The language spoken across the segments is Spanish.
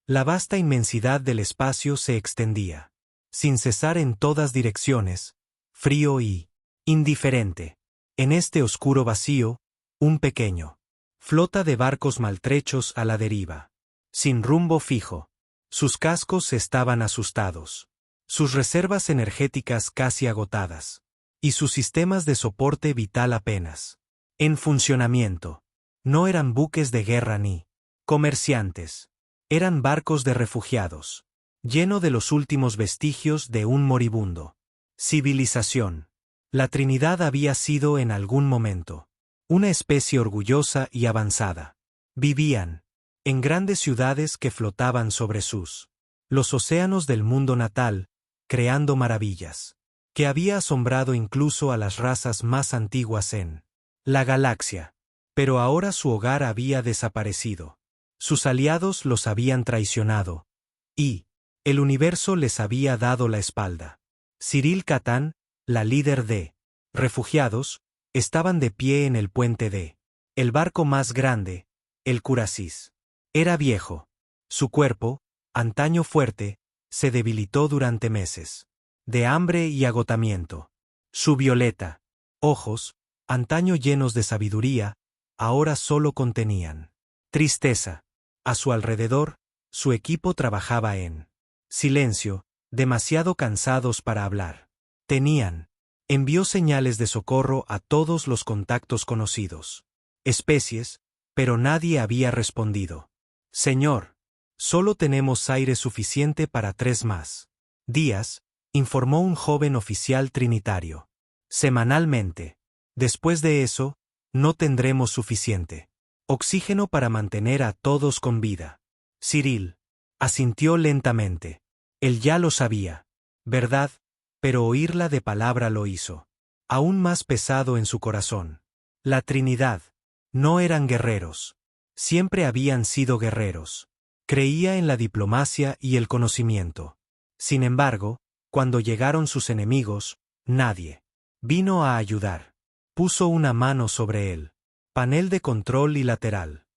La vasta inmensidad del espacio se extendía, sin cesar en todas direcciones, frío y indiferente. En este oscuro vacío, un pequeño flota de barcos maltrechos a la deriva, sin rumbo fijo. Sus cascos estaban asustados, sus reservas energéticas casi agotadas, y sus sistemas de soporte vital apenas en funcionamiento. No eran buques de guerra ni comerciantes. Eran barcos de refugiados, lleno de los últimos vestigios de un moribundo civilización. La Trinidad había sido en algún momento una especie orgullosa y avanzada. Vivían en grandes ciudades que flotaban sobre los océanos del mundo natal, creando maravillas que había asombrado incluso a las razas más antiguas en la galaxia. Pero ahora su hogar había desaparecido. Sus aliados los habían traicionado, y el universo les había dado la espalda. Cyril Catán, la líder de refugiados, estaban de pie en el puente de el barco más grande, el Curacis. Era viejo. Su cuerpo, antaño fuerte, se debilitó durante meses de hambre y agotamiento. Su violeta ojos, antaño llenos de sabiduría, ahora solo contenían tristeza. A su alrededor, su equipo trabajaba en silencio, demasiado cansados para hablar. Envió señales de socorro a todos los contactos conocidos. Especies, pero nadie había respondido. Señor, solo tenemos aire suficiente para 3 más días, informó un joven oficial trinitario. Semanalmente. Después de eso, no tendremos suficiente oxígeno para mantener a todos con vida. Cyril asintió lentamente. Él ya lo sabía, ¿verdad? Pero oírla de palabra lo hizo aún más pesado en su corazón. La Trinidad no eran guerreros. Siempre habían sido guerreros. Creía en la diplomacia y el conocimiento. Sin embargo, cuando llegaron sus enemigos, nadie vino a ayudar. Puso una mano sobre él. Panel de control y lateral.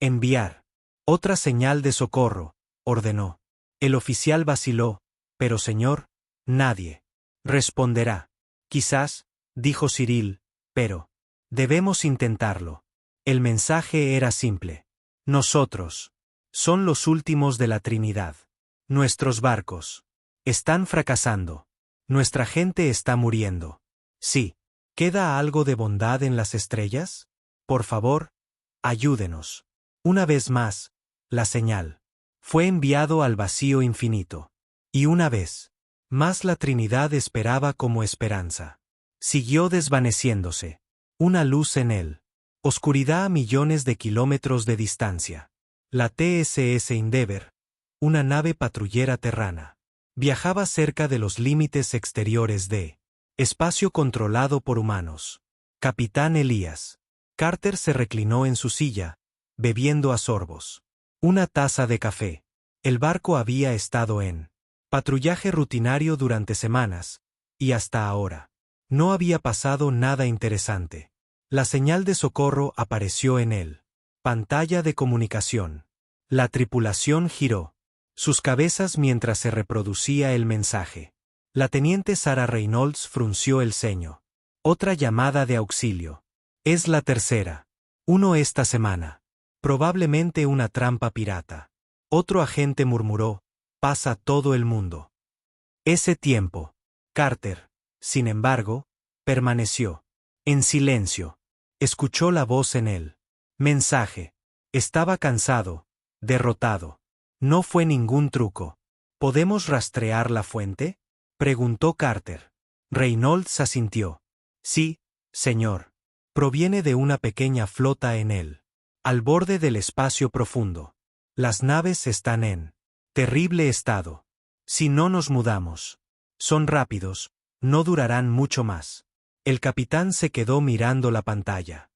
Enviar. Otra señal de socorro, ordenó. El oficial vaciló, pero señor, nadie responderá. Quizás, dijo Cyril, pero debemos intentarlo. El mensaje era simple. Nosotros son los últimos de la Trinidad. Nuestros barcos están fracasando. Nuestra gente está muriendo. Sí. ¿Queda algo de bondad en las estrellas? Por favor, ayúdenos. Una vez más, la señal fue enviado al vacío infinito. Y una vez más la Trinidad esperaba como esperanza. Siguió desvaneciéndose. Una luz en él. Oscuridad a millones de kilómetros de distancia. La TSS Endeavour, una nave patrullera terrana, viajaba cerca de los límites exteriores de espacio controlado por humanos. Capitán Elías. Carter se reclinó en su silla, bebiendo a sorbos una taza de café. El barco había estado en patrullaje rutinario durante semanas, y hasta ahora no había pasado nada interesante. La señal de socorro apareció en él. Pantalla de comunicación. La tripulación giró sus cabezas mientras se reproducía el mensaje. La teniente Sarah Reynolds frunció el ceño. Otra llamada de auxilio. Es la tercera. Uno esta semana. Probablemente una trampa pirata. Otro agente murmuró. Pasa todo el mundo. Ese tiempo. Carter, sin embargo, permaneció en silencio. Escuchó la voz en él. Mensaje. Estaba cansado, derrotado. No fue ningún truco. ¿Podemos rastrear la fuente?, preguntó Carter. Reynolds asintió. Sí, señor. Proviene de una pequeña flota en él. Al borde del espacio profundo. Las naves están en terrible estado. Si no nos mudamos. Son rápidos, no durarán mucho más. El capitán se quedó mirando la pantalla.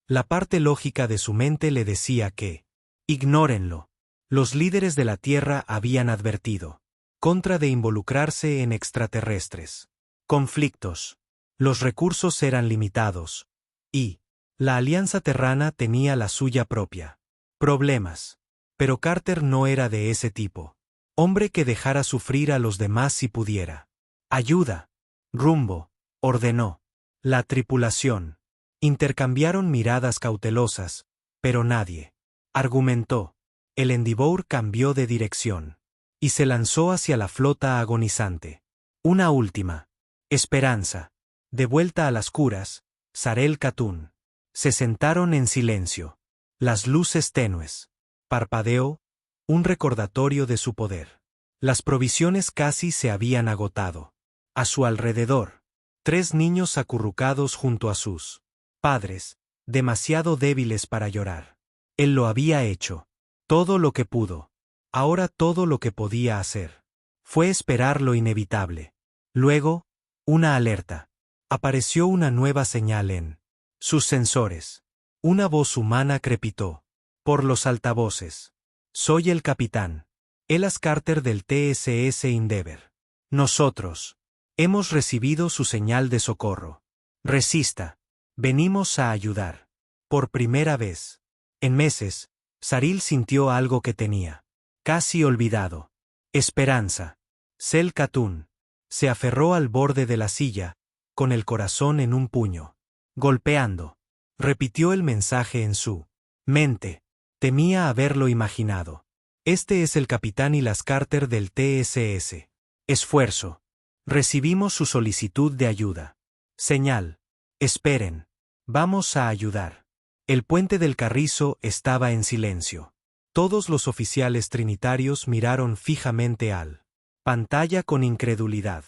La parte lógica de su mente le decía que ignórenlo. Los líderes de la Tierra habían advertido contra de involucrarse en extraterrestres conflictos. Los recursos eran limitados, y la Alianza Terrana tenía la suya propia. Problemas. Pero Carter no era de ese tipo. Hombre que dejara sufrir a los demás si pudiera. Ayuda. Rumbo, ordenó. La tripulación. Intercambiaron miradas cautelosas, pero nadie argumentó. El Endeavour cambió de dirección y se lanzó hacia la flota agonizante. Una última esperanza. De vuelta a las curas, Zarel Khatun. Se sentaron en silencio. Las luces tenues. Parpadeó, un recordatorio de su poder. Las provisiones casi se habían agotado. A su alrededor, 3 niños acurrucados junto a sus padres, demasiado débiles para llorar. Él lo había hecho. Todo lo que pudo. Ahora todo lo que podía hacer fue esperar lo inevitable. Luego, una alerta. Apareció una nueva señal en sus sensores. Una voz humana crepitó. Por los altavoces. Soy el capitán Elas Carter del TSS Endeavour. Nosotros hemos recibido su señal de socorro. Resista. Venimos a ayudar. Por primera vez en meses, Zaril sintió algo que tenía casi olvidado. Esperanza. Zarel Khatun se aferró al borde de la silla, con el corazón en un puño. Golpeando. Repitió el mensaje en su mente. Temía haberlo imaginado. Este es el capitán Elas Carter del TSS. Esfuerzo. Recibimos su solicitud de ayuda. Señal. Esperen. Vamos a ayudar. El puente del Carrizo estaba en silencio. Todos los oficiales trinitarios miraron fijamente al pantalla con incredulidad.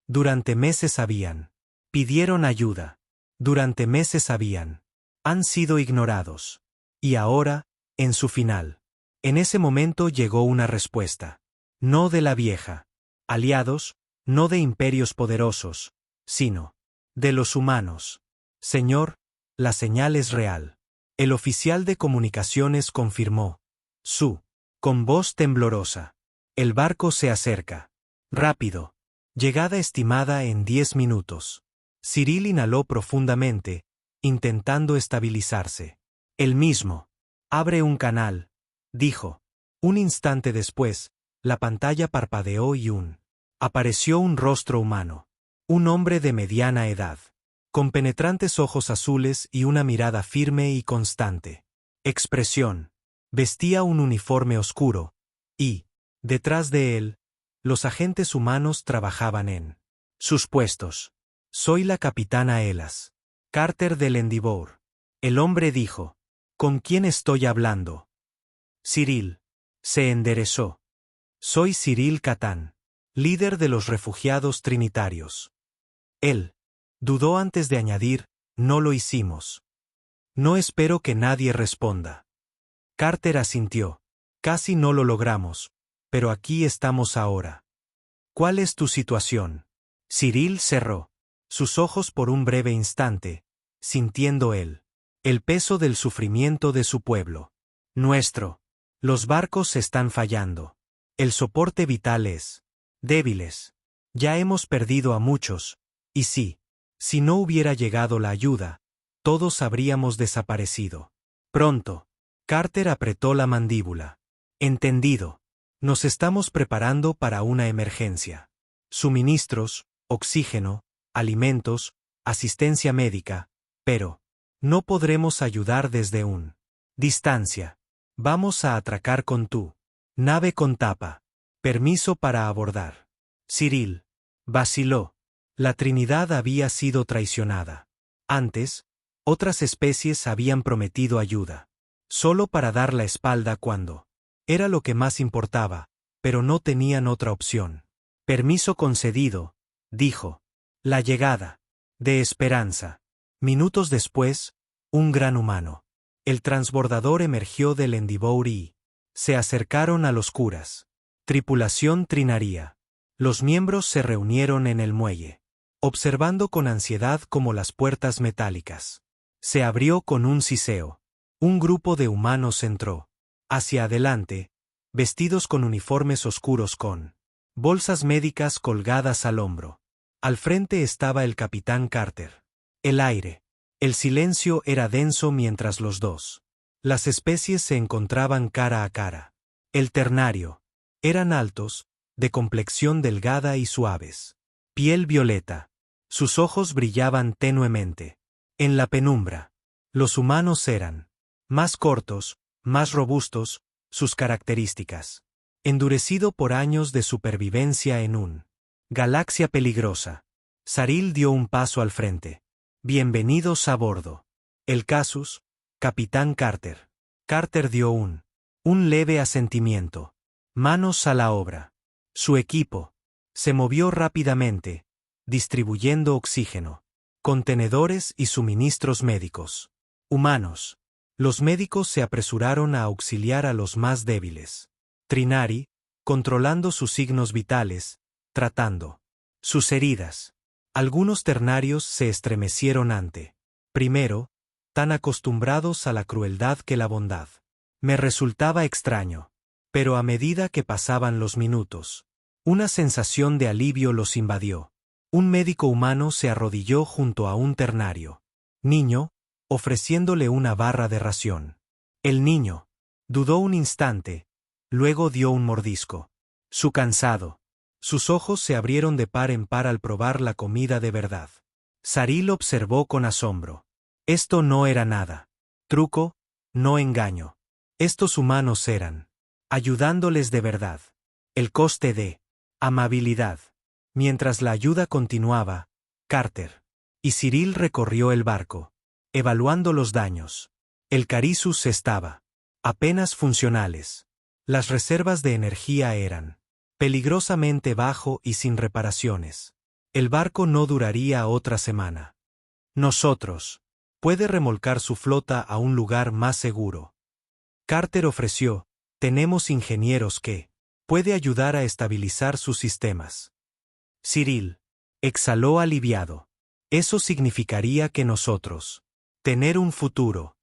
Durante meses pidieron ayuda. Durante meses han sido ignorados. Y ahora, en su final. En ese momento llegó una respuesta. No de la vieja. Aliados, no de imperios poderosos, sino de los humanos. Señor, la señal es real. El oficial de comunicaciones confirmó. Con voz temblorosa. El barco se acerca. Rápido. Llegada estimada en 10 minutos. Cyril inhaló profundamente, intentando estabilizarse. Él mismo. Abre un canal, dijo. Un instante después, la pantalla parpadeó y apareció un rostro humano. Un hombre de mediana edad. Con penetrantes ojos azules y una mirada firme y constante. Expresión. Vestía un uniforme oscuro, y, detrás de él, los agentes humanos trabajaban en sus puestos. Soy la capitana Elas Carter del Endeavour. El hombre dijo. ¿Con quién estoy hablando? Cyril. Se enderezó. Soy Zarel Khatun, líder de los refugiados trinitarios. Él dudó antes de añadir, no lo hicimos. No espero que nadie responda. Carter asintió. Casi no lo logramos, pero aquí estamos ahora. ¿Cuál es tu situación? Cyril cerró sus ojos por un breve instante, sintiendo el peso del sufrimiento de su pueblo. Los barcos están fallando. El soporte vital es débiles. Ya hemos perdido a muchos, y si no hubiera llegado la ayuda, todos habríamos desaparecido. Pronto. Carter apretó la mandíbula. Entendido. Nos estamos preparando para una emergencia. Suministros, oxígeno, alimentos, asistencia médica, pero no podremos ayudar desde distancia. Vamos a atracar con tu nave con tapa. Permiso para abordar. Cyril. Vaciló. La Trinidad había sido traicionada. Antes, otras especies habían prometido ayuda. Solo para dar la espalda cuando era lo que más importaba, pero no tenían otra opción. Permiso concedido, dijo. La llegada de Esperanza. Minutos después, un gran humano. El transbordador emergió del Endeavour y se acercaron a los curas. Tripulación trinaria. Los miembros se reunieron en el muelle, observando con ansiedad como las puertas metálicas se abrió con un siseo. Un grupo de humanos entró hacia adelante, vestidos con uniformes oscuros con bolsas médicas colgadas al hombro. Al frente estaba el capitán Carter. El silencio era denso mientras las especies se encontraban cara a cara. El ternario. Eran altos, de complexión delgada y suaves. Piel violeta. Sus ojos brillaban tenuemente. En la penumbra. Los humanos eran más cortos, más robustos, sus características. Endurecido por años de supervivencia en un galaxia peligrosa. Saril dio un paso al frente. Bienvenidos a bordo. El Casus, Capitán Carter. Carter dio un leve asentimiento. Manos a la obra. Su equipo se movió rápidamente, distribuyendo oxígeno, contenedores y suministros médicos. Humanos. Los médicos se apresuraron a auxiliar a los más débiles. Trinari, controlando sus signos vitales, tratando sus heridas. Algunos ternarios se estremecieron ante. Primero, tan acostumbrados a la crueldad que la bondad. Me resultaba extraño. Pero a medida que pasaban los minutos, una sensación de alivio los invadió. Un médico humano se arrodilló junto a un ternario. Niño, ofreciéndole una barra de ración. El niño dudó un instante, luego dio un mordisco. Sus ojos se abrieron de par en par al probar la comida de verdad. Saril observó con asombro. Esto no era nada. Truco, no engaño. Estos humanos eran ayudándoles de verdad. El coste de amabilidad. Mientras la ayuda continuaba, Carter y Cyril recorrió el barco, evaluando los daños. El Carisus estaba apenas funcionales. Las reservas de energía eran peligrosamente bajo y sin reparaciones. El barco no duraría otra semana. Nosotros. Puede remolcar su flota a un lugar más seguro. Carter ofreció. Tenemos ingenieros que puede ayudar a estabilizar sus sistemas. Cyril exhaló aliviado. Eso significaría que nosotros tener un futuro.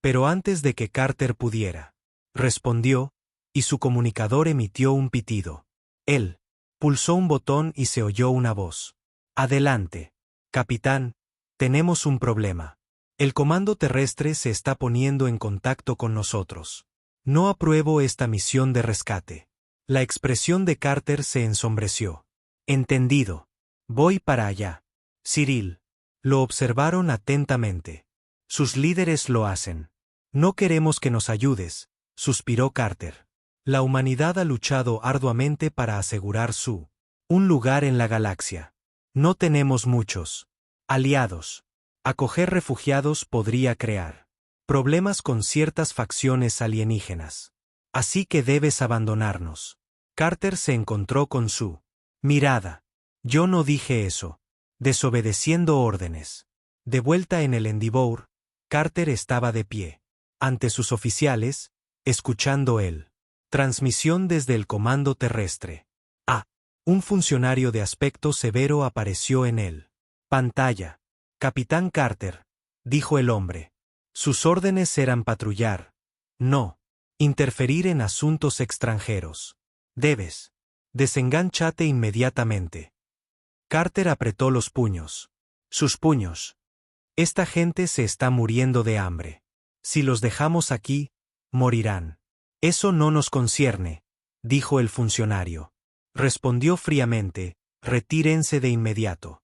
Pero antes de que Carter pudiera, respondió, y su comunicador emitió un pitido. Él pulsó un botón y se oyó una voz. Adelante, capitán, tenemos un problema. El comando terrestre se está poniendo en contacto con nosotros. No apruebo esta misión de rescate. La expresión de Carter se ensombreció. Entendido. Voy para allá. Cyril. Lo observaron atentamente. Sus líderes lo hacen. No queremos que nos ayudes, suspiró Carter. La humanidad ha luchado arduamente para asegurar un lugar en la galaxia. No tenemos muchos aliados. Acoger refugiados podría crear problemas con ciertas facciones alienígenas. Así que debes abandonarnos. Carter se encontró con su mirada. Yo no dije eso. Desobedeciendo órdenes. De vuelta en el Endeavour, Carter estaba de pie, ante sus oficiales, escuchando él. Transmisión desde el comando terrestre. Un funcionario de aspecto severo apareció en él. Pantalla. Capitán Carter, dijo el hombre. Sus órdenes eran patrullar. No. Interferir en asuntos extranjeros. Debes. Desengánchate inmediatamente. Carter apretó los puños. Sus puños. Esta gente se está muriendo de hambre. Si los dejamos aquí, morirán. Eso no nos concierne, dijo el funcionario. Respondió fríamente, retírense de inmediato.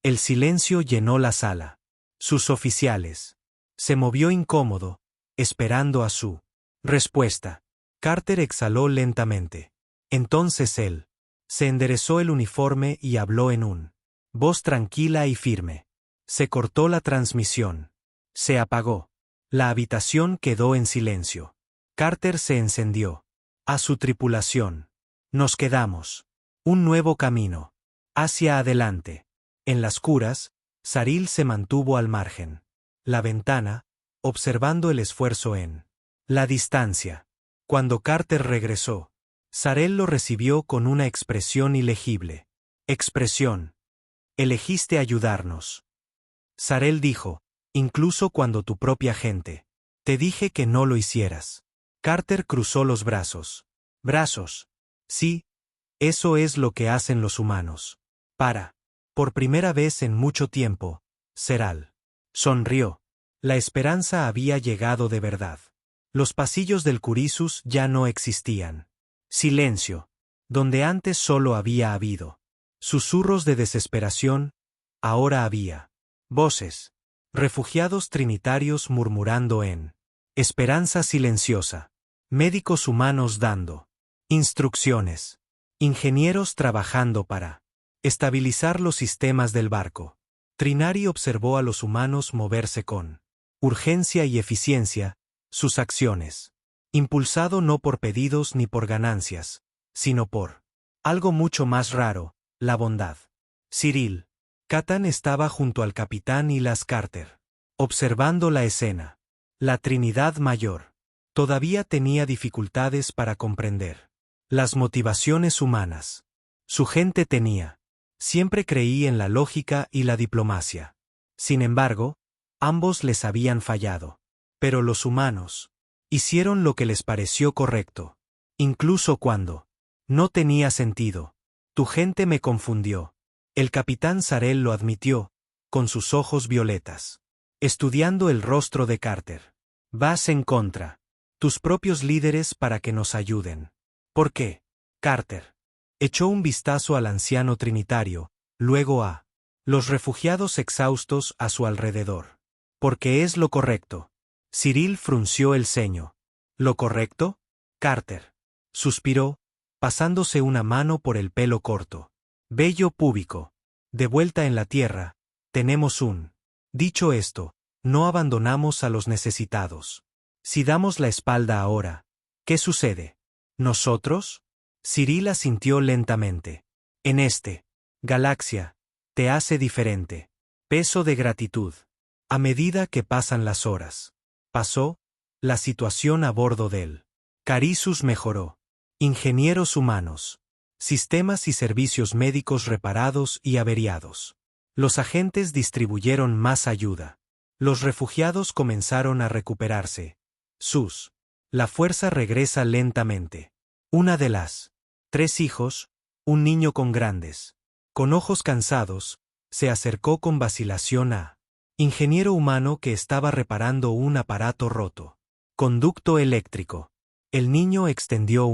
El silencio llenó la sala. Sus oficiales. Se movió incómodo, esperando a su respuesta. Carter exhaló lentamente. Entonces él se enderezó el uniforme y habló en un voz tranquila y firme. Se cortó la transmisión. Se apagó. La habitación quedó en silencio. Carter se encendió. A su tripulación. Nos quedamos. Un nuevo camino. Hacia adelante. En las curas, Saril se mantuvo al margen. La ventana, observando el esfuerzo en la distancia. Cuando Carter regresó, Sarel lo recibió con una expresión ilegible. Expresión. Elegiste ayudarnos. Sarel dijo, incluso cuando tu propia gente. Te dije que no lo hicieras. Carter cruzó los brazos. Brazos. Sí, eso es lo que hacen los humanos. Por primera vez en mucho tiempo, Seral sonrió. La esperanza había llegado de verdad. Los pasillos del Curisus ya no existían. Silencio. Donde antes solo había habido susurros de desesperación, ahora había voces. Refugiados trinitarios murmurando en esperanza silenciosa. Médicos humanos dando instrucciones. Ingenieros trabajando para estabilizar los sistemas del barco. Trinari observó a los humanos moverse con urgencia y eficiencia, sus acciones. Impulsado no por pedidos ni por ganancias, sino por algo mucho más raro, la bondad. Cyril. Catan estaba junto al capitán y las Carter, observando la escena. La Trinidad Mayor todavía tenía dificultades para comprender las motivaciones humanas. Su gente tenía. Siempre creí en la lógica y la diplomacia. Sin embargo, ambos les habían fallado. Pero los humanos hicieron lo que les pareció correcto. Incluso cuando no tenía sentido. Tu gente me confundió. El capitán Sarel lo admitió, con sus ojos violetas. Estudiando el rostro de Carter. Vas en contra. Tus propios líderes para que nos ayuden. ¿Por qué? Carter echó un vistazo al anciano trinitario, luego a los refugiados exhaustos a su alrededor. Porque es lo correcto. Cyril frunció el ceño. ¿Lo correcto? Carter suspiró, pasándose una mano por el pelo corto. Vello púbico. De vuelta en la tierra, tenemos un. Dicho esto, no abandonamos a los necesitados. Si damos la espalda ahora, ¿qué sucede? ¿Nosotros? Cyril asintió lentamente. En galaxia, te hace diferente. Peso de gratitud. A medida que pasan las horas. Pasó, la situación a bordo del Carisus mejoró. Ingenieros humanos. Sistemas y servicios médicos reparados y averiados. Los agentes distribuyeron más ayuda. Los refugiados comenzaron a recuperarse. La fuerza regresa lentamente. Una de las 3 hijos, un niño con con ojos cansados, se acercó con vacilación a ingeniero humano que estaba reparando un aparato roto. Conducto eléctrico. El niño extendió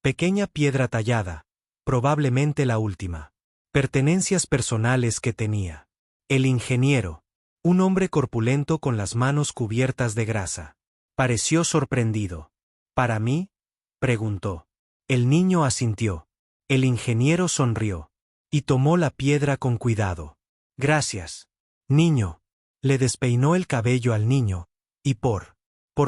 pequeña piedra tallada, probablemente la última. Pertenencias personales que tenía. El ingeniero, un hombre corpulento con las manos cubiertas de grasa, pareció sorprendido. ¿Para mí? Preguntó. El niño asintió. El ingeniero sonrió. Y tomó la piedra con cuidado. Gracias. Niño. Le despeinó el cabello al niño, y por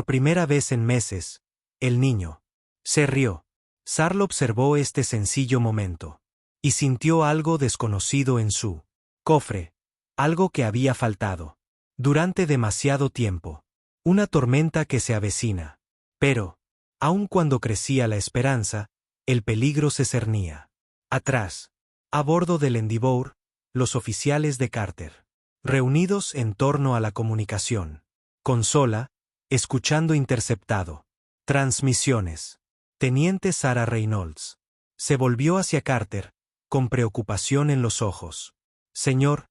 primera vez en meses, el niño se rió. Sarl observó este sencillo momento. Y sintió algo desconocido en su cofre. Algo que había faltado. Durante demasiado tiempo. Una tormenta que se avecina. Pero, aun cuando crecía la esperanza, el peligro se cernía. Atrás, a bordo del Endeavour, los oficiales de Carter, reunidos en torno a la comunicación. Consola, escuchando interceptado. Transmisiones. Teniente Sarah Reynolds. Se volvió hacia Carter, con preocupación en los ojos. Señor,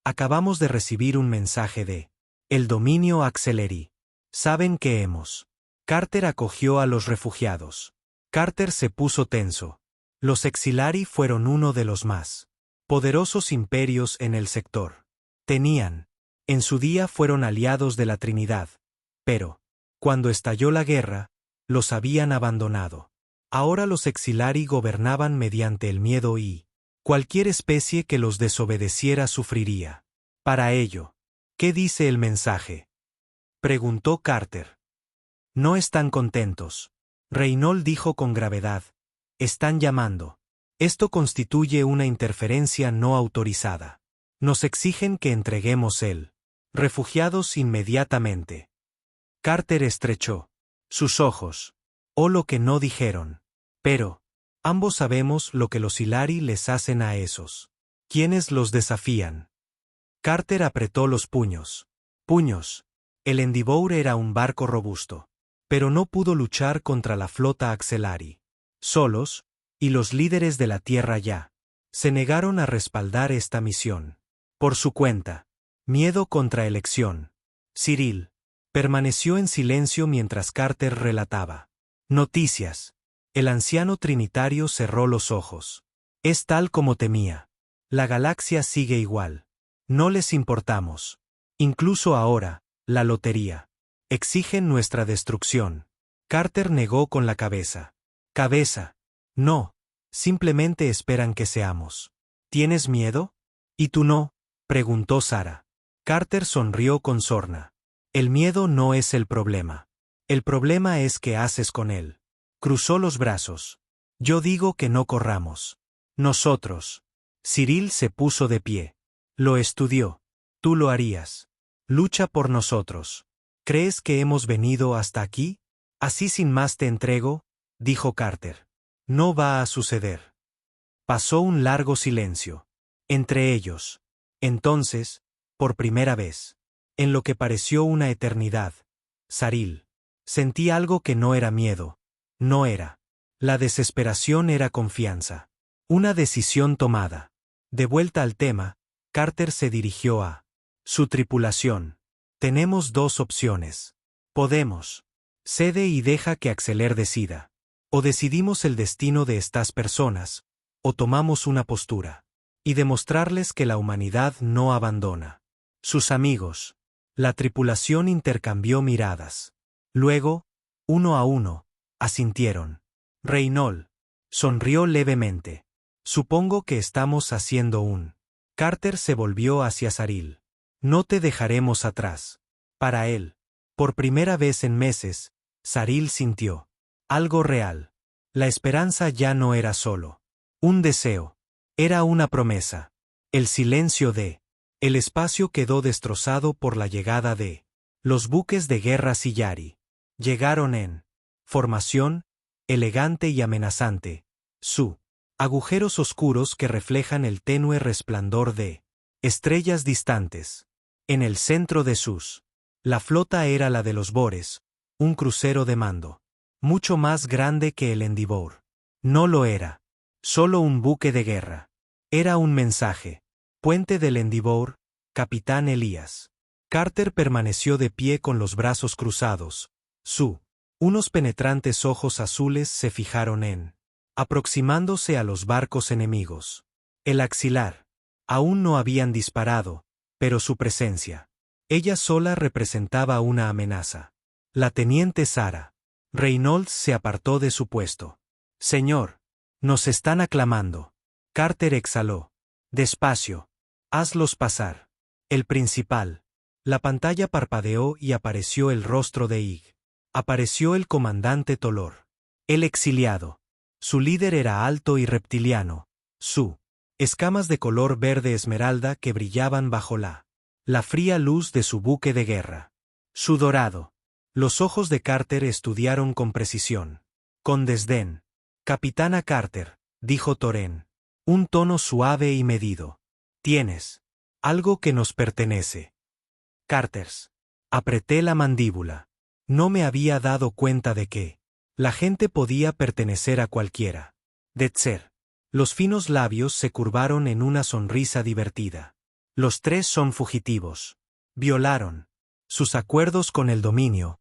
acabamos de recibir un mensaje de el dominio Axeleri. Saben que hemos. Carter acogió a los refugiados. Carter se puso tenso. Los Exilari fueron uno de los más poderosos imperios en el sector. En su día fueron aliados de la Trinidad. Pero, cuando estalló la guerra, los habían abandonado. Ahora los Exilari gobernaban mediante el miedo y cualquier especie que los desobedeciera sufriría. Para ello, ¿qué dice el mensaje? Preguntó Carter. No están contentos. Reynolds dijo con gravedad. Están llamando. Esto constituye una interferencia no autorizada. Nos exigen que entreguemos el refugiados inmediatamente. Carter estrechó sus ojos. O lo que no dijeron. Pero, ambos sabemos lo que los Ilari les hacen a esos. ¿Quiénes los desafían? Carter apretó los puños. Puños. El Endeavour era un barco robusto. Pero no pudo luchar contra la flota Axelari. Solos, y los líderes de la Tierra ya se negaron a respaldar esta misión. Por su cuenta. Miedo contra elección. Cyril. Permaneció en silencio mientras Carter relataba. Noticias. El anciano trinitario cerró los ojos. Es tal como temía. La galaxia sigue igual. No les importamos. Incluso ahora, la lotería. Exigen nuestra destrucción. Carter negó con la cabeza. Cabeza. No. Simplemente esperan que seamos. ¿Tienes miedo? ¿Y tú no? Preguntó Sara. Carter sonrió con sorna. El miedo no es el problema. El problema es qué haces con él. Cruzó los brazos. Yo digo que no corramos. Nosotros. Cyril se puso de pie. Lo estudió. Tú lo harías. Lucha por nosotros. ¿Crees que hemos venido hasta aquí? Así sin más te entrego, dijo Carter. No va a suceder. Pasó un largo silencio. Entre ellos. Entonces, por primera vez, en lo que pareció una eternidad, Cyril. Sentí algo que no era miedo. No era. La desesperación era confianza. Una decisión tomada. De vuelta al tema, Carter se dirigió a su tripulación. Tenemos dos opciones. Podemos. Cede y deja que Axeler decida. O decidimos el destino de estas personas, o tomamos una postura. Y demostrarles que la humanidad no abandona. Sus amigos. La tripulación intercambió miradas. Luego, uno a uno, asintieron. Reynolds sonrió levemente. Supongo que estamos haciendo un. Carter se volvió hacia Cyril. No te dejaremos atrás. Para él. Por primera vez en meses, Cyril sintió. Algo real. La esperanza ya no era solo un deseo. Era una promesa. El silencio de. El espacio quedó destrozado por la llegada de. Los buques de guerra Sillari. Llegaron en. Formación. Elegante y amenazante. Su. Agujeros oscuros que reflejan el tenue resplandor de. Estrellas distantes. En el centro de sus. La flota era la de los Bores, un crucero de mando. Mucho más grande que el Endeavour. No lo era. Solo un buque de guerra. Era un mensaje. Puente del Endeavour, Capitán Elías. Carter permaneció de pie con los brazos cruzados. Unos penetrantes ojos azules se fijaron en. Aproximándose a los barcos enemigos. El axilar. Aún no habían disparado, pero su presencia. Ella sola representaba una amenaza. La teniente Sara. Reynolds se apartó de su puesto. Señor. Nos están aclamando. Carter exhaló. Despacio. Hazlos pasar. El principal. La pantalla parpadeó y apareció el rostro de Ig. Apareció el comandante Tolor. El exiliado. Su líder era alto y reptiliano. Escamas de color verde esmeralda que brillaban bajo la fría luz de su buque de guerra. Su dorado. Los ojos de Carter estudiaron con precisión. Con desdén. Capitana Carter, dijo Torén. Un tono suave y medido. Tienes algo que nos pertenece. Carters. Apreté la mandíbula. No me había dado cuenta de que la gente podía pertenecer a cualquiera. Detzer. Los finos labios se curvaron en una sonrisa divertida. Los tres son fugitivos. Violaron sus acuerdos con el dominio.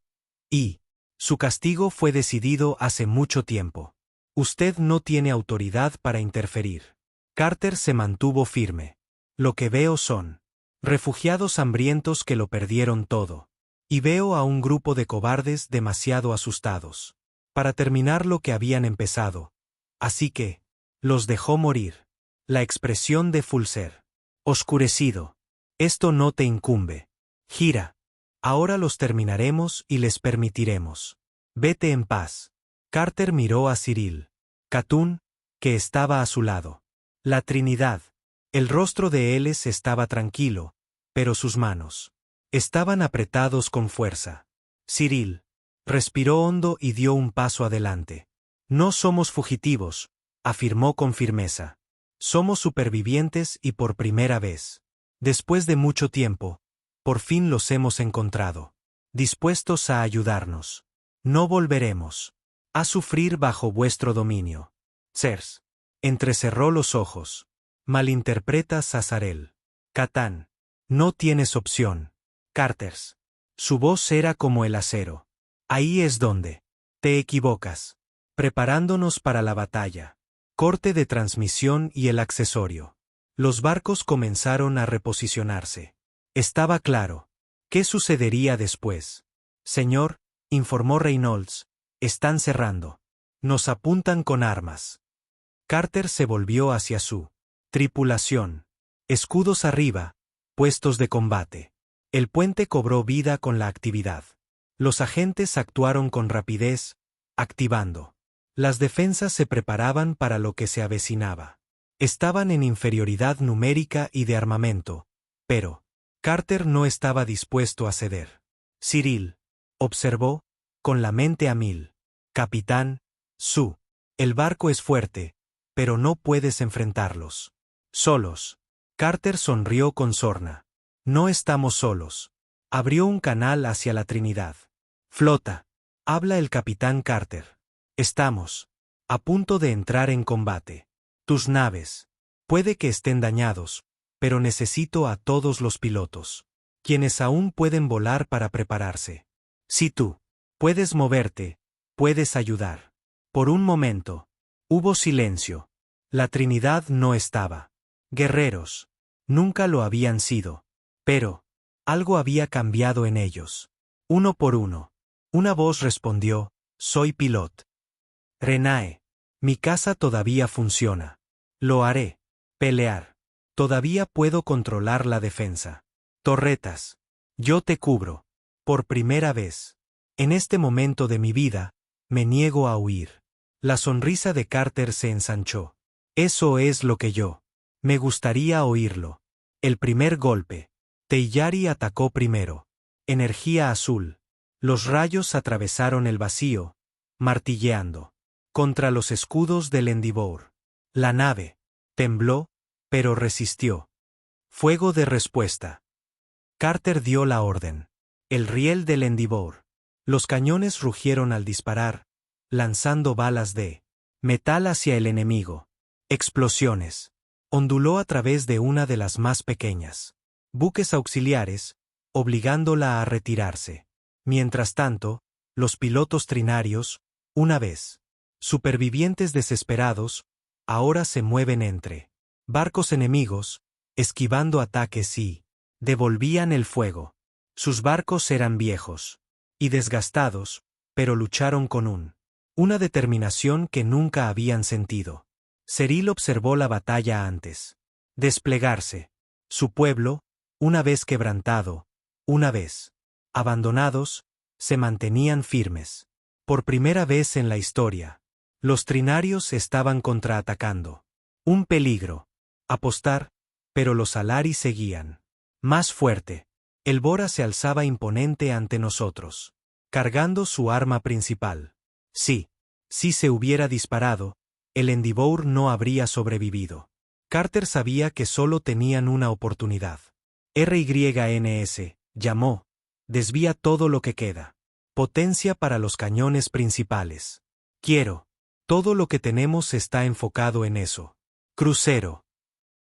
Y su castigo fue decidido hace mucho tiempo. Usted no tiene autoridad para interferir. Carter se mantuvo firme. Lo que veo son refugiados hambrientos que lo perdieron todo. Y veo a un grupo de cobardes demasiado asustados para terminar lo que habían empezado. Así que los dejó morir. La expresión de Fulcer. Oscurecido. Esto no te incumbe. Gira. Ahora los terminaremos y les permitiremos. Vete en paz. Carter miró a Cyril. Katun, que estaba a su lado. La Trinidad. El rostro de Eles estaba tranquilo, pero sus manos estaban apretados con fuerza. Cyril respiró hondo y dio un paso adelante. No somos fugitivos, afirmó con firmeza. Somos supervivientes y por primera vez. Después de mucho tiempo, por fin los hemos encontrado. Dispuestos a ayudarnos. No volveremos a sufrir bajo vuestro dominio. Cers. Entrecerró los ojos. Malinterpretas a Sarel. Catán. No tienes opción. Carters. Su voz era como el acero. Ahí es donde te equivocas. Preparándonos para la batalla. Corte de transmisión y el accesorio. Los barcos comenzaron a reposicionarse. Estaba claro. ¿Qué sucedería después? Señor, informó Reynolds, están cerrando. Nos apuntan con armas. Carter se volvió hacia su tripulación. Escudos arriba, puestos de combate. El puente cobró vida con la actividad. Los agentes actuaron con rapidez, activando. Las defensas se preparaban para lo que se avecinaba. Estaban en inferioridad numérica y de armamento, pero Carter no estaba dispuesto a ceder. Cyril, observó, con la mente a mil. Capitán, el barco es fuerte, pero no puedes enfrentarlos solos. Carter sonrió con sorna. No estamos solos. Abrió un canal hacia la Trinidad. Flota. Habla el capitán Carter. Estamos a punto de entrar en combate. Tus naves. Puede que estén dañados, pero necesito a todos los pilotos, quienes aún pueden volar para prepararse. Si tú puedes moverte, puedes ayudar. Por un momento, hubo silencio. La Trinidad no estaba. Guerreros. Nunca lo habían sido. Pero algo había cambiado en ellos. Uno por uno. Una voz respondió, soy pilot. Renae. Mi casa todavía funciona. Lo haré. Pelear. Todavía puedo controlar la defensa. Torretas. Yo te cubro. Por primera vez. En este momento de mi vida, me niego a huir. La sonrisa de Carter se ensanchó. Eso es lo que yo. Me gustaría oírlo. El primer golpe. Teilhari atacó primero. Energía azul. Los rayos atravesaron el vacío, martilleando contra los escudos del Endeavour. La nave tembló, pero resistió. Fuego de respuesta. Carter dio la orden. El riel del Endeavour. Los cañones rugieron al disparar, lanzando balas de metal hacia el enemigo. Explosiones. Onduló a través de una de las más pequeñas buques auxiliares, obligándola a retirarse. Mientras tanto, los pilotos trinarios, una vez supervivientes desesperados, ahora se mueven entre barcos enemigos, esquivando ataques y devolvían el fuego. Sus barcos eran viejos y desgastados, pero lucharon con una determinación que nunca habían sentido. Cyril observó la batalla antes desplegarse. Su pueblo, una vez quebrantado, una vez abandonados, se mantenían firmes. Por primera vez en la historia, los trinarios estaban contraatacando. Un peligro. Apostar, pero los Alari seguían. Más fuerte. El Bora se alzaba imponente ante nosotros, cargando su arma principal. Si se hubiera disparado, el Endeavour no habría sobrevivido. Carter sabía que solo tenían una oportunidad. RYNS, llamó. Desvía todo lo que queda. Potencia para los cañones principales. Quiero. Todo lo que tenemos está enfocado en eso. Crucero.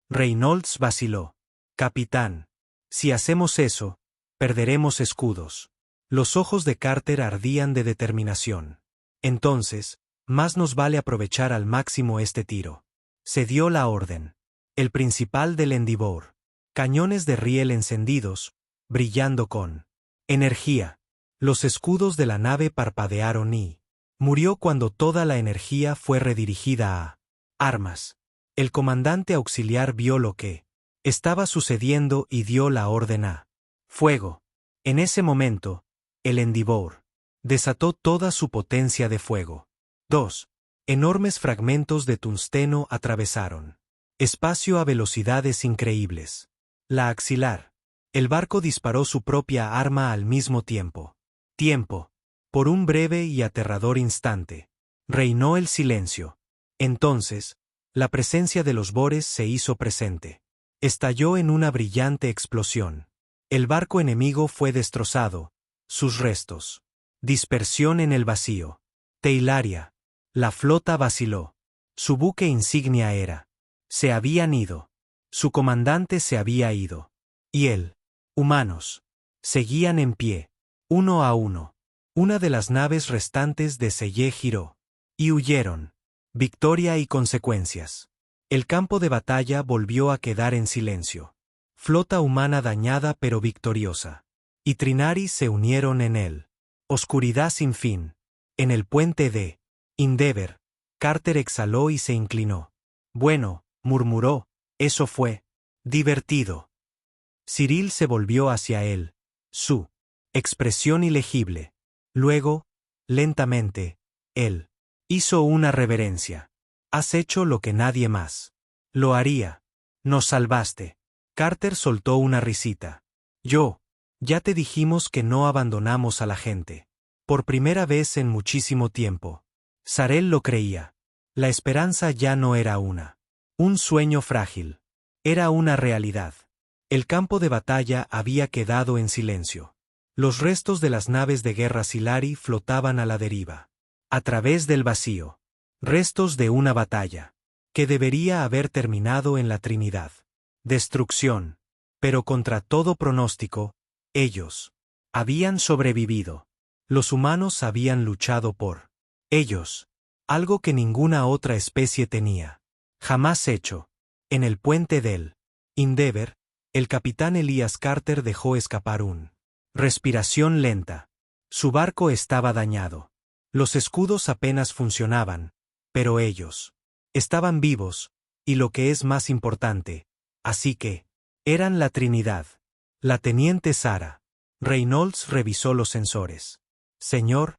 Reynolds vaciló. Capitán. Si hacemos eso, perderemos escudos. Los ojos de Carter ardían de determinación. Entonces, más nos vale aprovechar al máximo este tiro. Se dio la orden. El principal del Endeavour. Cañones de riel encendidos, brillando con energía. Los escudos de la nave parpadearon y murió cuando toda la energía fue redirigida a armas. El comandante auxiliar vio lo que estaba sucediendo y dio la orden a fuego. En ese momento, el Endeavour desató toda su potencia de fuego. 2. Enormes fragmentos de tungsteno atravesaron espacio a velocidades increíbles. La axilar. El barco disparó su propia arma al mismo tiempo. Por un breve y aterrador instante, reinó el silencio. Entonces, la presencia de los bores se hizo presente. Estalló en una brillante explosión. El barco enemigo fue destrozado, sus restos. Dispersión en el vacío. Teilaria. La flota vaciló. Su buque insignia era. Se habían ido. Su comandante se había ido. Y él. Humanos. Seguían en pie. uno a uno. Una de las naves restantes de Selle giró. Y huyeron. Victoria y consecuencias. El campo de batalla volvió a quedar en silencio. Flota humana dañada pero victoriosa. Y Trinari se unieron en él. Oscuridad sin fin. En el puente de Endeavor, Carter exhaló y se inclinó. Bueno, murmuró, eso fue divertido. Cyril se volvió hacia él. Su expresión ilegible. Luego, lentamente, él hizo una reverencia. Has hecho lo que nadie más lo haría. Nos salvaste. Carter soltó una risita. Ya te dijimos que no abandonamos a la gente. Por primera vez en muchísimo tiempo. Sarel lo creía. La esperanza ya no era un sueño frágil. Era una realidad. El campo de batalla había quedado en silencio. Los restos de las naves de guerra Silari flotaban a la deriva. A través del vacío. Restos de una batalla. Que debería haber terminado en la Trinidad. Destrucción. Pero contra todo pronóstico, ellos habían sobrevivido. Los humanos habían luchado por ellos. Algo que ninguna otra especie tenía jamás hecho. En el puente del Endeavor, el capitán Elias Carter dejó escapar respiración lenta. Su barco estaba dañado. Los escudos apenas funcionaban, pero ellos estaban vivos, y lo que es más importante, así que eran la Trinidad. La teniente Sarah Reynolds revisó los sensores. Señor,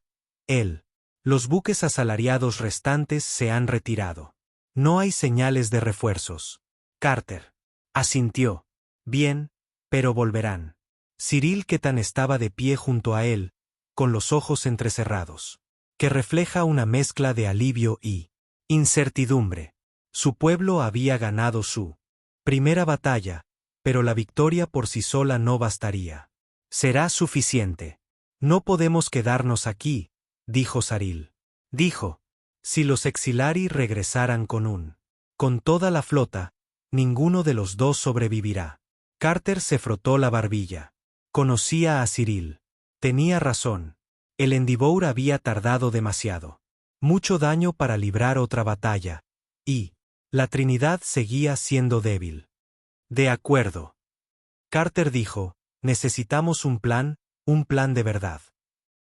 los buques asalariados restantes se han retirado. No hay señales de refuerzos. Carter asintió. Bien, pero volverán. Cyril Ketan estaba de pie junto a él, con los ojos entrecerrados, que refleja una mezcla de alivio y incertidumbre. Su pueblo había ganado su primera batalla, pero la victoria por sí sola no bastaría. Será suficiente. No podemos quedarnos aquí, dijo Saril. Dijo, si los Exilari regresaran con toda la flota, ninguno de los dos sobrevivirá. Carter se frotó la barbilla. Conocía a Cyril. Tenía razón. El Endeavour había tardado demasiado. Mucho daño para librar otra batalla. Y la Trinidad seguía siendo débil. De acuerdo. Carter dijo, necesitamos un plan de verdad.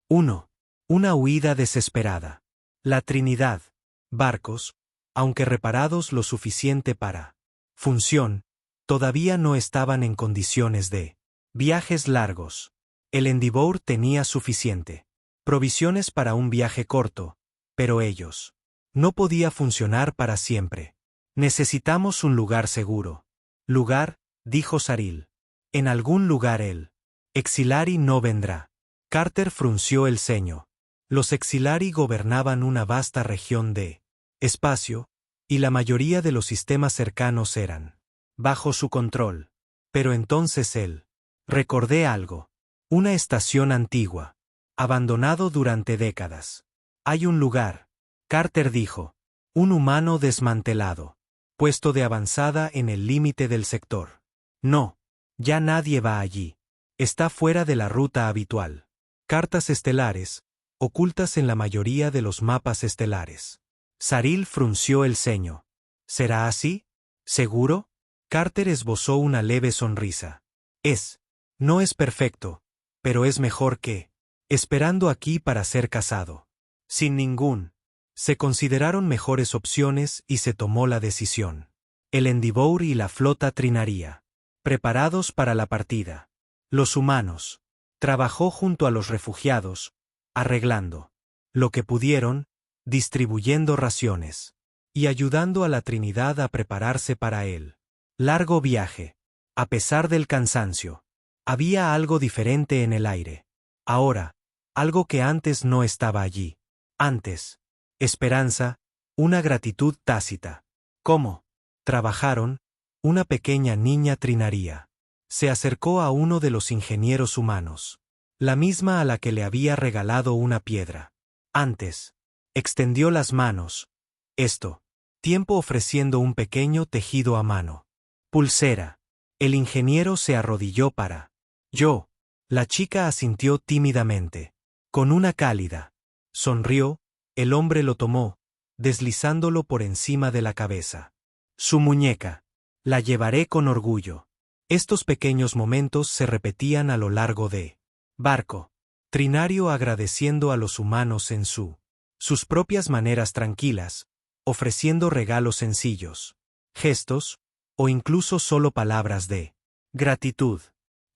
1. Una huida desesperada. La Trinidad, barcos, aunque reparados lo suficiente para función, todavía no estaban en condiciones de viajes largos. El Endeavour tenía suficiente provisiones para un viaje corto, pero ellos no podía funcionar para siempre. Necesitamos un lugar seguro. Lugar, dijo Saril. En algún lugar el Exilari no vendrá. Carter frunció el ceño. Los Exilari gobernaban una vasta región de espacio, y la mayoría de los sistemas cercanos eran bajo su control. Pero entonces recordé algo. Una estación antigua. Abandonado durante décadas. Hay un lugar, Carter dijo. Un humano desmantelado. Puesto de avanzada en el límite del sector. No. Ya nadie va allí. Está fuera de la ruta habitual. Cartas estelares, ocultas en la mayoría de los mapas estelares. Saril frunció el ceño. ¿Será así? ¿Seguro? Carter esbozó una leve sonrisa. No es perfecto, pero es mejor que esperando aquí para ser cazado. Sin ningún. Se consideraron mejores opciones y se tomó la decisión. El Endeavour y la flota trinaría. Preparados para la partida. Los humanos. Trabajó junto a los refugiados, arreglando lo que pudieron, distribuyendo raciones y ayudando a la Trinidad a prepararse para el largo viaje. A pesar del cansancio, había algo diferente en el aire. Ahora, algo que antes no estaba allí. Antes, esperanza, una gratitud tácita. ¿Cómo? Trabajaron, una pequeña niña trinaría. Se acercó a uno de los ingenieros humanos, la misma a la que le había regalado una piedra. Antes, extendió las manos. Tiempo ofreciendo un pequeño tejido a mano. Pulsera. El ingeniero se arrodilló para. La chica asintió tímidamente. Con una cálida. Sonrió, el hombre lo tomó, deslizándolo por encima de la cabeza. Su muñeca. La llevaré con orgullo. Estos pequeños momentos se repetían a lo largo de Barco. Trinario agradeciendo a los humanos en sus propias maneras tranquilas, ofreciendo regalos sencillos, gestos, o incluso solo palabras de gratitud.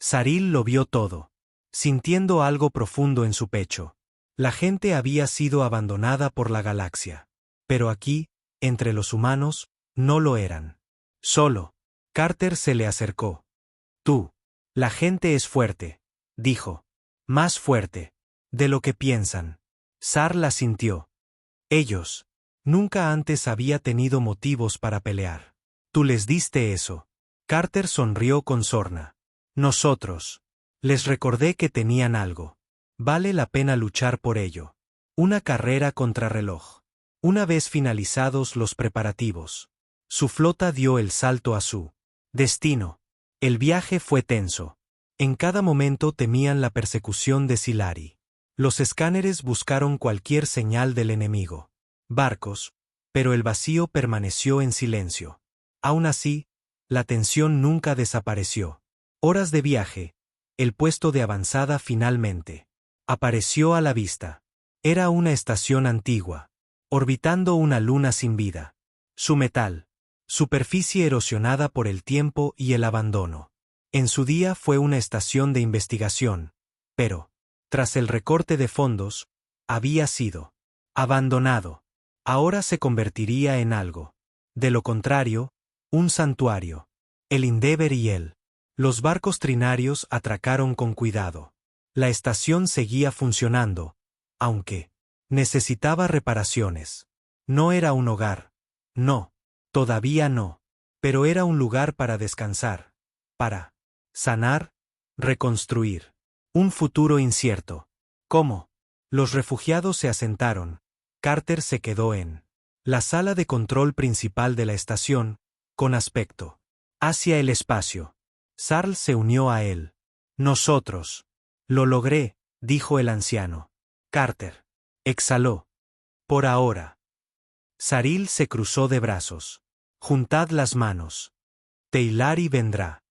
Saril lo vio todo, sintiendo algo profundo en su pecho. La gente había sido abandonada por la galaxia. Pero aquí, entre los humanos, no lo eran. Solo. Carter se le acercó. Tú. La gente es fuerte, dijo. Más fuerte. De lo que piensan. Sar la sintió. Ellos. Nunca antes había tenido motivos para pelear. Tú les diste eso. Carter sonrió con sorna. Nosotros. Les recordé que tenían algo. Vale la pena luchar por ello. Una carrera contrarreloj. Una vez finalizados los preparativos, su flota dio el salto a su destino. El viaje fue tenso. En cada momento temían la persecución de Silari. Los escáneres buscaron cualquier señal del enemigo. Barcos. Pero el vacío permaneció en silencio. Aún así, la tensión nunca desapareció. Horas de viaje. El puesto de avanzada finalmente apareció a la vista. Era una estación antigua, orbitando una luna sin vida. Su metal. Superficie erosionada por el tiempo y el abandono. En su día fue una estación de investigación, pero, tras el recorte de fondos, había sido abandonado. Ahora se convertiría en algo. De lo contrario, un santuario. El Endeavour y los barcos trinarios atracaron con cuidado. La estación seguía funcionando, aunque necesitaba reparaciones. No era un hogar. No, todavía no. Pero era un lugar para descansar. Para sanar, reconstruir. Un futuro incierto. ¿Cómo? Los refugiados se asentaron. Carter se quedó en la sala de control principal de la estación, con aspecto hacia el espacio. Sarl se unió a él. Nosotros. Lo logré, dijo el anciano. Carter. Exhaló. Por ahora. Saril se cruzó de brazos. Juntad las manos. Teilari vendrá.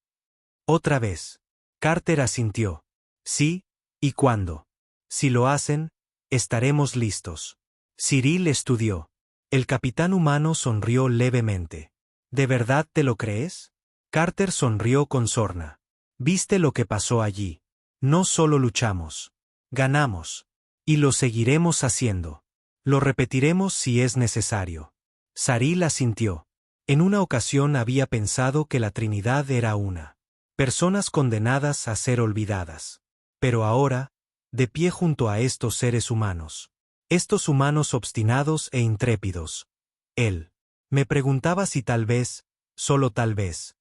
Otra vez. Carter asintió. Sí, ¿y cuándo? Si lo hacen, estaremos listos. Cyril estudió. El capitán humano sonrió levemente. ¿De verdad te lo crees? Carter sonrió con sorna. ¿Viste lo que pasó allí? No solo luchamos. Ganamos. Y lo seguiremos haciendo. Lo repetiremos si es necesario. Saril asintió. En una ocasión había pensado que la Trinidad era una. Personas condenadas a ser olvidadas. Pero ahora, de pie junto a estos seres humanos. Estos humanos obstinados e intrépidos. Él. Me preguntaba si tal vez, solo tal vez,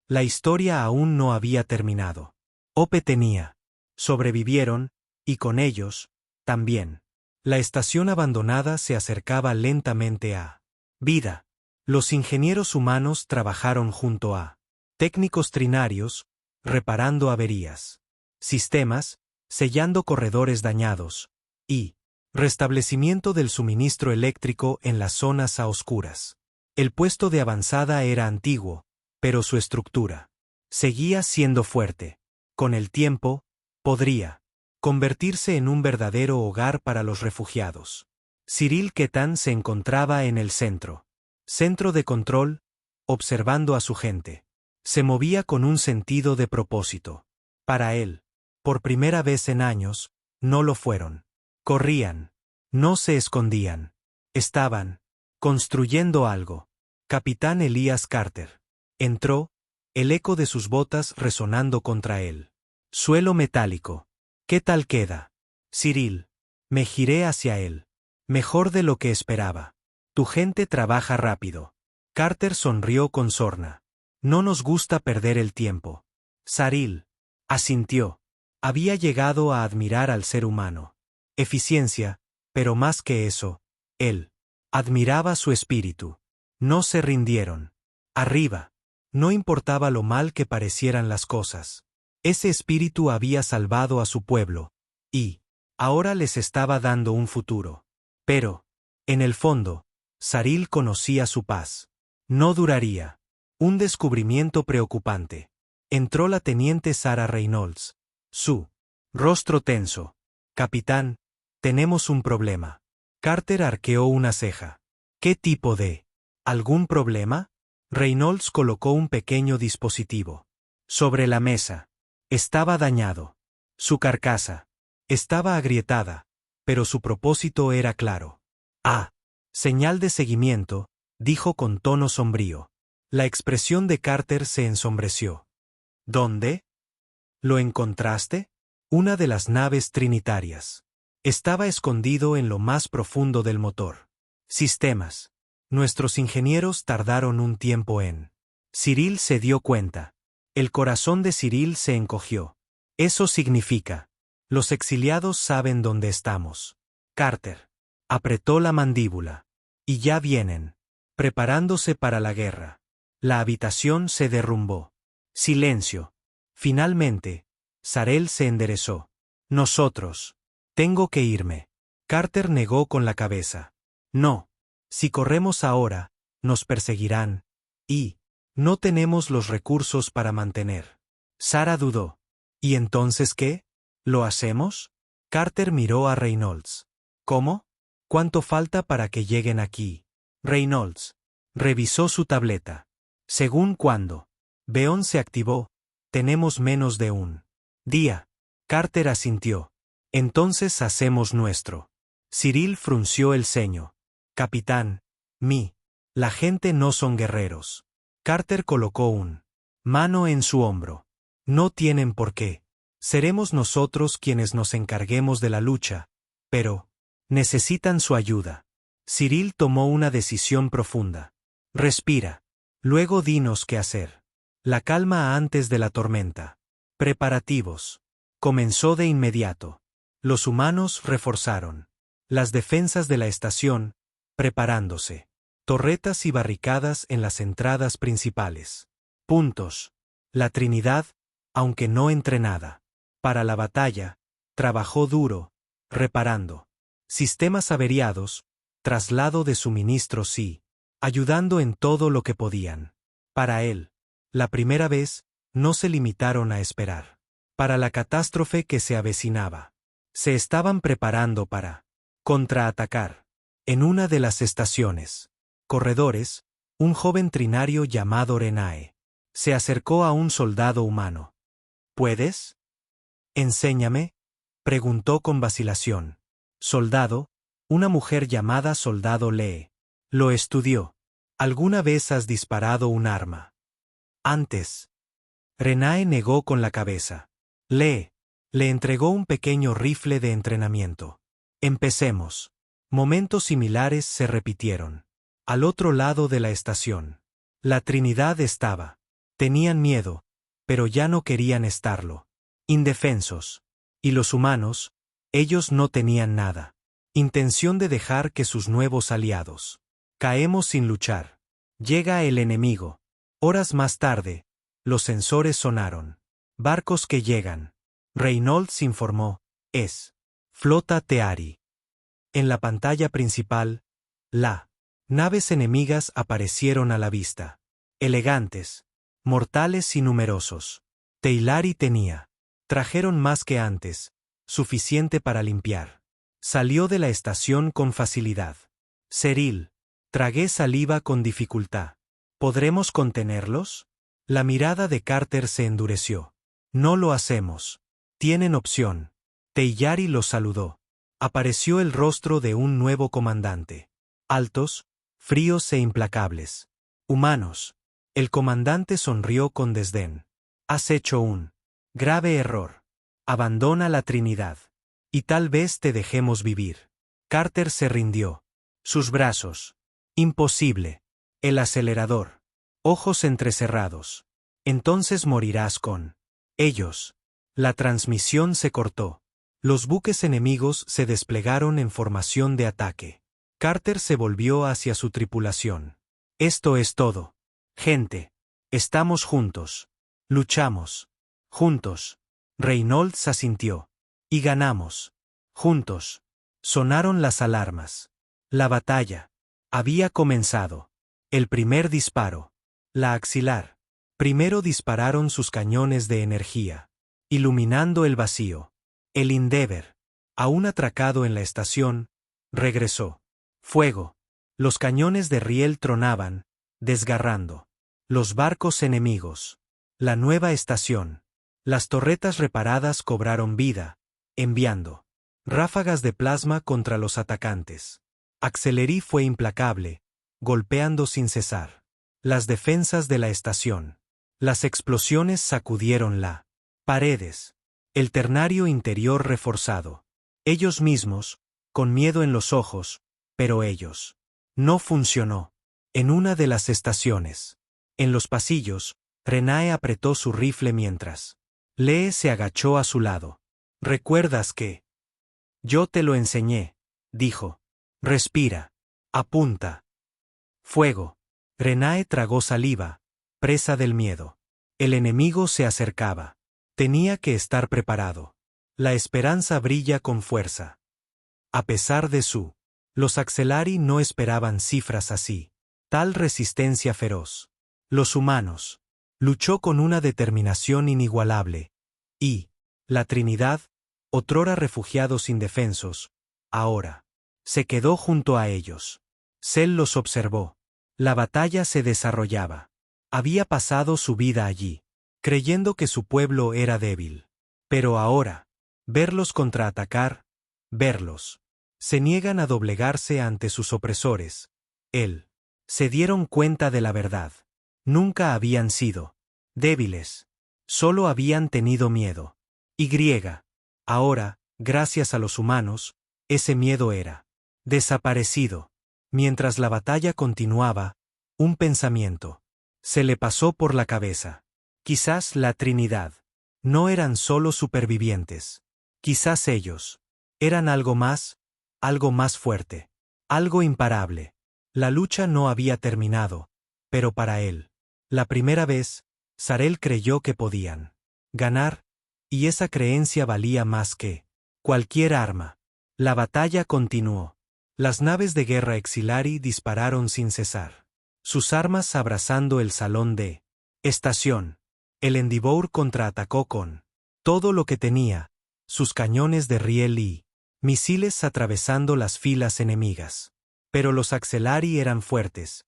la historia aún no había terminado. Ope tenía. Sobrevivieron, y con ellos, también. La estación abandonada se acercaba lentamente a vida. Los ingenieros humanos trabajaron junto a técnicos trinarios, reparando averías. Sistemas, sellando corredores dañados, y restablecimiento del suministro eléctrico en las zonas a oscuras. El puesto de avanzada era antiguo, pero su estructura seguía siendo fuerte. Con el tiempo, podría convertirse en un verdadero hogar para los refugiados. Cyril Ketan se encontraba en el centro de control, observando a su gente. Se movía con un sentido de propósito. Para él, por primera vez en años, no lo fueron. Corrían. No se escondían. Estaban construyendo algo. Capitán Elías Carter. Entró, el eco de sus botas resonando contra él. Suelo metálico. ¿Qué tal queda? Cyril. Me giré hacia él. Mejor de lo que esperaba. Tu gente trabaja rápido. Carter sonrió con sorna. No nos gusta perder el tiempo. Cyril. Asintió. Había llegado a admirar al ser humano. Eficiencia, pero más que eso, él admiraba su espíritu. No se rindieron. Arriba. No importaba lo mal que parecieran las cosas. Ese espíritu había salvado a su pueblo, y ahora les estaba dando un futuro. Pero, en el fondo, Saril conocía su paz. No duraría. Un descubrimiento preocupante. Entró la teniente Sarah Reynolds. Su rostro tenso. Capitán, tenemos un problema. Carter arqueó una ceja. ¿Qué tipo de? ¿Algún problema? Reynolds colocó un pequeño dispositivo sobre la mesa. Estaba dañado. Su carcasa estaba agrietada, pero su propósito era claro. Ah, señal de seguimiento, dijo con tono sombrío. La expresión de Carter se ensombreció. ¿Dónde? ¿Lo encontraste? Una de las naves trinitarias. Estaba escondido en lo más profundo del motor. Sistemas. Nuestros ingenieros tardaron un tiempo en. Cyril se dio cuenta. El corazón de Cyril se encogió. Eso significa. Los exiliados saben dónde estamos. Carter apretó la mandíbula. Y ya vienen. Preparándose para la guerra. La habitación se derrumbó. Silencio. Finalmente, Sarel se enderezó. Nosotros. Tengo que irme. Carter negó con la cabeza. No. Si corremos ahora, nos perseguirán. Y no tenemos los recursos para mantener. Sarah dudó. ¿Y entonces qué? ¿Lo hacemos? Carter miró a Reynolds. ¿Cómo? ¿Cuánto falta para que lleguen aquí? Reynolds revisó su tableta. ¿Según cuándo? Beón se activó. Tenemos menos de un día. Carter asintió. Entonces hacemos nuestro. Cyril frunció el ceño. Capitán, la gente no son guerreros. Carter colocó un mano en su hombro. No tienen por qué. Seremos nosotros quienes nos encarguemos de la lucha, pero necesitan su ayuda. Cyril tomó una decisión profunda. Respira. Luego dinos qué hacer. La calma antes de la tormenta. Preparativos. Comenzó de inmediato. Los humanos reforzaron las defensas de la estación, preparándose. Torretas y barricadas en las entradas principales. Puntos. La Trinidad, aunque no entrenada para la batalla, trabajó duro, reparando sistemas averiados, traslado de suministros y ayudando en todo lo que podían. Para él, la primera vez, no se limitaron a esperar. Para la catástrofe que se avecinaba. Se estaban preparando para contraatacar. En una de las estaciones. Corredores, un joven trinario llamado Renae. Se acercó a un soldado humano. ¿Puedes? Enséñame, preguntó con vacilación. Soldado, una mujer llamada Soldado Lee. Lo estudió. ¿Alguna vez has disparado un arma? Antes. Renae negó con la cabeza. Lee le entregó un pequeño rifle de entrenamiento. Empecemos. Momentos similares se repitieron. Al otro lado de la estación. La Trinidad estaba. Tenían miedo, pero ya no querían estarlo. Indefensos. Y los humanos, ellos no tenían nada. Intención de dejar que sus nuevos aliados. Caemos sin luchar. Llega el enemigo. Horas más tarde, los sensores sonaron. Barcos que llegan. Reynolds informó. Es. Flota Teari. En la pantalla principal, naves enemigas aparecieron a la vista. Elegantes. Mortales y numerosos. Teilari tenía. Trajeron más que antes. Suficiente para limpiar. Salió de la estación con facilidad. Cyril. Tragué saliva con dificultad. ¿Podremos contenerlos? La mirada de Carter se endureció. No lo hacemos. Tienen opción. Teilari los saludó. Apareció el rostro de un nuevo comandante. Altos, fríos e implacables. Humanos. El comandante sonrió con desdén. Has hecho un grave error. Abandona la Trinidad. Y tal vez te dejemos vivir. Carter se rindió. Sus brazos. Imposible. El acelerador. Ojos entrecerrados. Entonces morirás con ellos. La transmisión se cortó. Los buques enemigos se desplegaron en formación de ataque. Carter se volvió hacia su tripulación. Esto es todo. Gente. Estamos juntos. Luchamos. Juntos. Reynolds asintió. Y ganamos. Juntos. Sonaron las alarmas. La batalla había comenzado. El primer disparo. La axilar. Primero dispararon sus cañones de energía, iluminando el vacío. El Endeavour, aún atracado en la estación, regresó. Fuego. Los cañones de riel tronaban, desgarrando los barcos enemigos. La nueva estación. Las torretas reparadas cobraron vida, enviando ráfagas de plasma contra los atacantes. Axelerí fue implacable, golpeando sin cesar las defensas de la estación. Las explosiones sacudieron la paredes. El ternario interior reforzado. Ellos mismos, con miedo en los ojos, pero ellos. No funcionó. En una de las estaciones. En los pasillos, Renae apretó su rifle mientras Lee se agachó a su lado. ¿Recuerdas que? Yo te lo enseñé, dijo. Respira. Apunta. Fuego. Renae tragó saliva, presa del miedo. El enemigo se acercaba. Tenía que estar preparado. La esperanza brilla con fuerza. A pesar de los Axelari no esperaban cifras así. Tal resistencia feroz. Los humanos. Luchó con una determinación inigualable. Y la Trinidad, otrora refugiados indefensos, ahora se quedó junto a ellos. Cell los observó. La batalla se desarrollaba. Había pasado su vida allí, creyendo que su pueblo era débil. Pero ahora, verlos contraatacar, verlos. Se niegan a doblegarse ante sus opresores. Se dieron cuenta de la verdad. Nunca habían sido débiles. Solo habían tenido miedo. Ahora, gracias a los humanos, ese miedo era desaparecido. Mientras la batalla continuaba, un pensamiento se le pasó por la cabeza. Quizás la Trinidad no eran solo supervivientes. Quizás ellos eran algo más fuerte, algo imparable. La lucha no había terminado, pero para él, la primera vez, Sarel creyó que podían ganar, y esa creencia valía más que cualquier arma. La batalla continuó. Las naves de guerra Exilari dispararon sin cesar. Sus armas abrazando el salón de estación. El Endeavour contraatacó con todo lo que tenía, sus cañones de riel y misiles atravesando las filas enemigas. Pero los Axelari eran fuertes.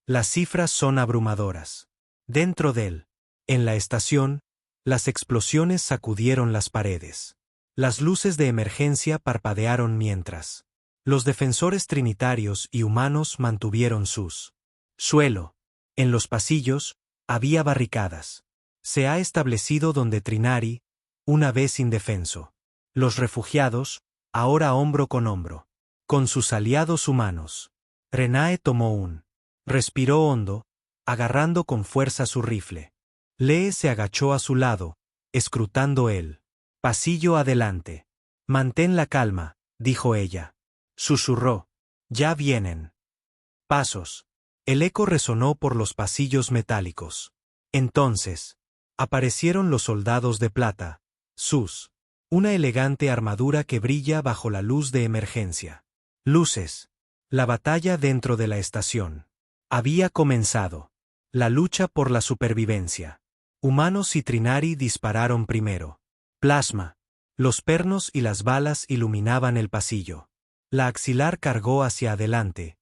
Las cifras son abrumadoras. Dentro en la estación, las explosiones sacudieron las paredes. Las luces de emergencia parpadearon mientras los defensores trinitarios y humanos mantuvieron suelo. En los pasillos, había barricadas. Se ha establecido donde Trinari, una vez indefenso. Los refugiados, ahora hombro con hombro. Con sus aliados humanos. Renae tomó respiró hondo, agarrando con fuerza su rifle. Lee se agachó a su lado, escrutando el pasillo adelante. Mantén la calma, dijo ella. Susurró. Ya vienen. Pasos. El eco resonó por los pasillos metálicos. Entonces, aparecieron los soldados de plata. Una elegante armadura que brilla bajo la luz de emergencia. Luces. La batalla dentro de la estación. Había comenzado. La lucha por la supervivencia. Humanos y Trinari dispararon primero. Plasma. Los pernos y las balas iluminaban el pasillo. La axilar cargó hacia adelante.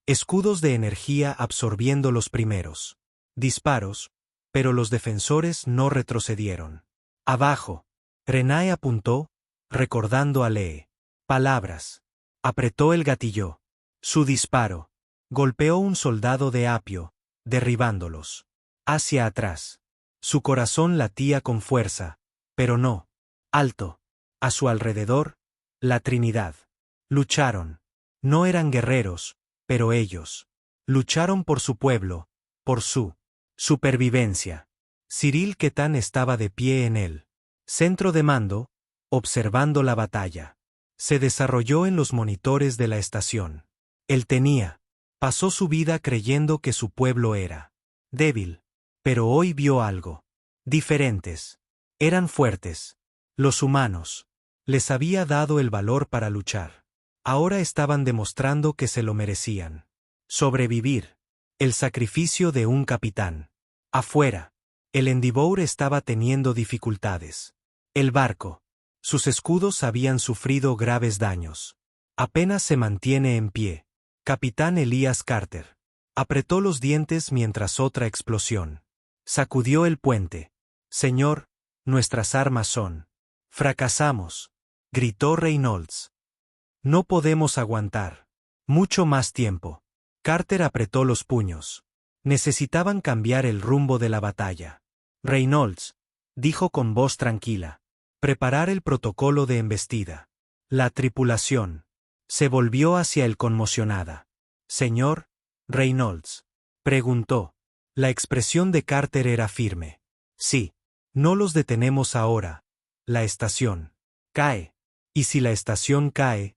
Escudos de energía absorbiendo los primeros disparos, pero los defensores no retrocedieron. Abajo. Renae apuntó, recordando a Lee. Palabras. Apretó el gatillo. Su disparo. Golpeó un soldado de apio, derribándolos. Hacia atrás. Su corazón latía con fuerza, pero no. Alto. A su alrededor, la Trinidad. Lucharon. No eran guerreros, pero ellos lucharon por su pueblo, por su supervivencia. Cyril Ketán estaba de pie en el centro de mando, observando la batalla. Se desarrolló en los monitores de la estación. Él pasó su vida creyendo que su pueblo era débil, pero hoy vio algo. Diferentes. Eran fuertes. Los humanos. Les había dado el valor para luchar. Ahora estaban demostrando que se lo merecían. Sobrevivir. El sacrificio de un capitán. Afuera. El Endeavour estaba teniendo dificultades. El barco. Sus escudos habían sufrido graves daños. Apenas se mantiene en pie. Capitán Elias Carter. Apretó los dientes mientras otra explosión. Sacudió el puente. Señor, nuestras armas son. Fracasamos. Gritó Reynolds. No podemos aguantar. Mucho más tiempo. Carter apretó los puños. Necesitaban cambiar el rumbo de la batalla. Reynolds, dijo con voz tranquila. Preparar el protocolo de embestida. La tripulación. Se volvió hacia él conmocionada. Señor, Reynolds. Preguntó. La expresión de Carter era firme. Sí. No los detenemos ahora. La estación. Cae. Y si la estación cae,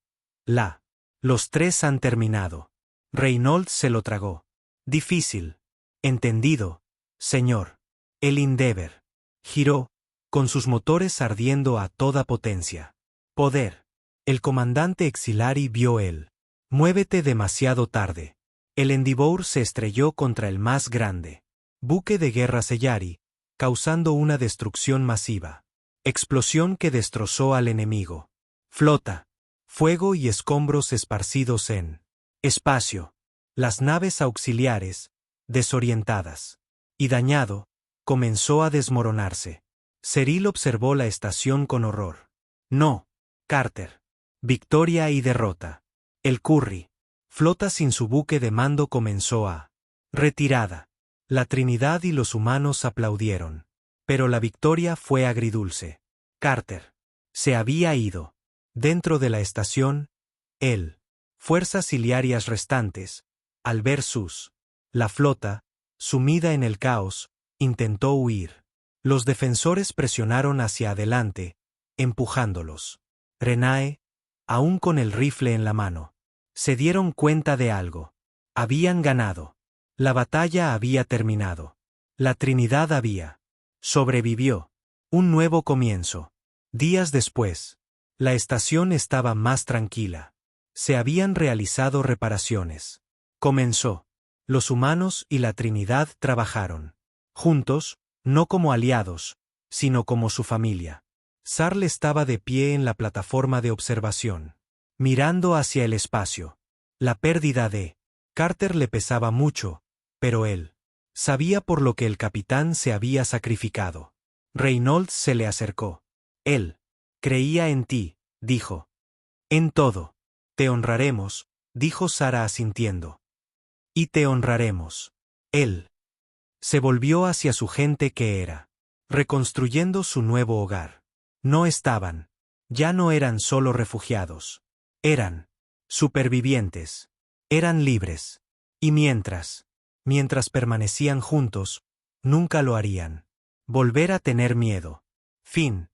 Los tres han terminado. Reynolds se lo tragó. Difícil. Entendido, señor. El Endeavour giró, con sus motores ardiendo a toda potencia. Poder. El comandante Exilari vio él. Muévete demasiado tarde. El Endeavour se estrelló contra el más grande buque de guerra Sellari, causando una destrucción masiva. Explosión que destrozó al enemigo. Flota. Fuego y escombros esparcidos en espacio. Las naves auxiliares, desorientadas y dañado, comenzó a desmoronarse. Cyril observó la estación con horror. No, Carter. Victoria y derrota. El Curry. Flota sin su buque de mando comenzó a retirada. La Trinidad y los humanos aplaudieron. Pero la victoria fue agridulce. Carter se había ido. Dentro de la estación, él. Fuerzas ciliarias restantes, al ver la flota, sumida en el caos, intentó huir. Los defensores presionaron hacia adelante, empujándolos. Renae, aún con el rifle en la mano, se dieron cuenta de algo. Habían ganado. La batalla había terminado. La Trinidad había sobrevivió. Un nuevo comienzo. Días después, la estación estaba más tranquila. Se habían realizado reparaciones. Comenzó. Los humanos y la Trinidad trabajaron. Juntos, no como aliados, sino como su familia. Sarl estaba de pie en la plataforma de observación, mirando hacia el espacio. La pérdida de Carter le pesaba mucho, pero él sabía por lo que el capitán se había sacrificado. Reynolds se le acercó. Él creía en ti, dijo. En todo. Te honraremos, dijo Sara asintiendo. Y te honraremos. Él se volvió hacia su gente que era reconstruyendo su nuevo hogar. No estaban. Ya no eran solo refugiados. Eran supervivientes. Eran libres. Y mientras permanecían juntos, nunca lo harían. Volver a tener miedo. Fin.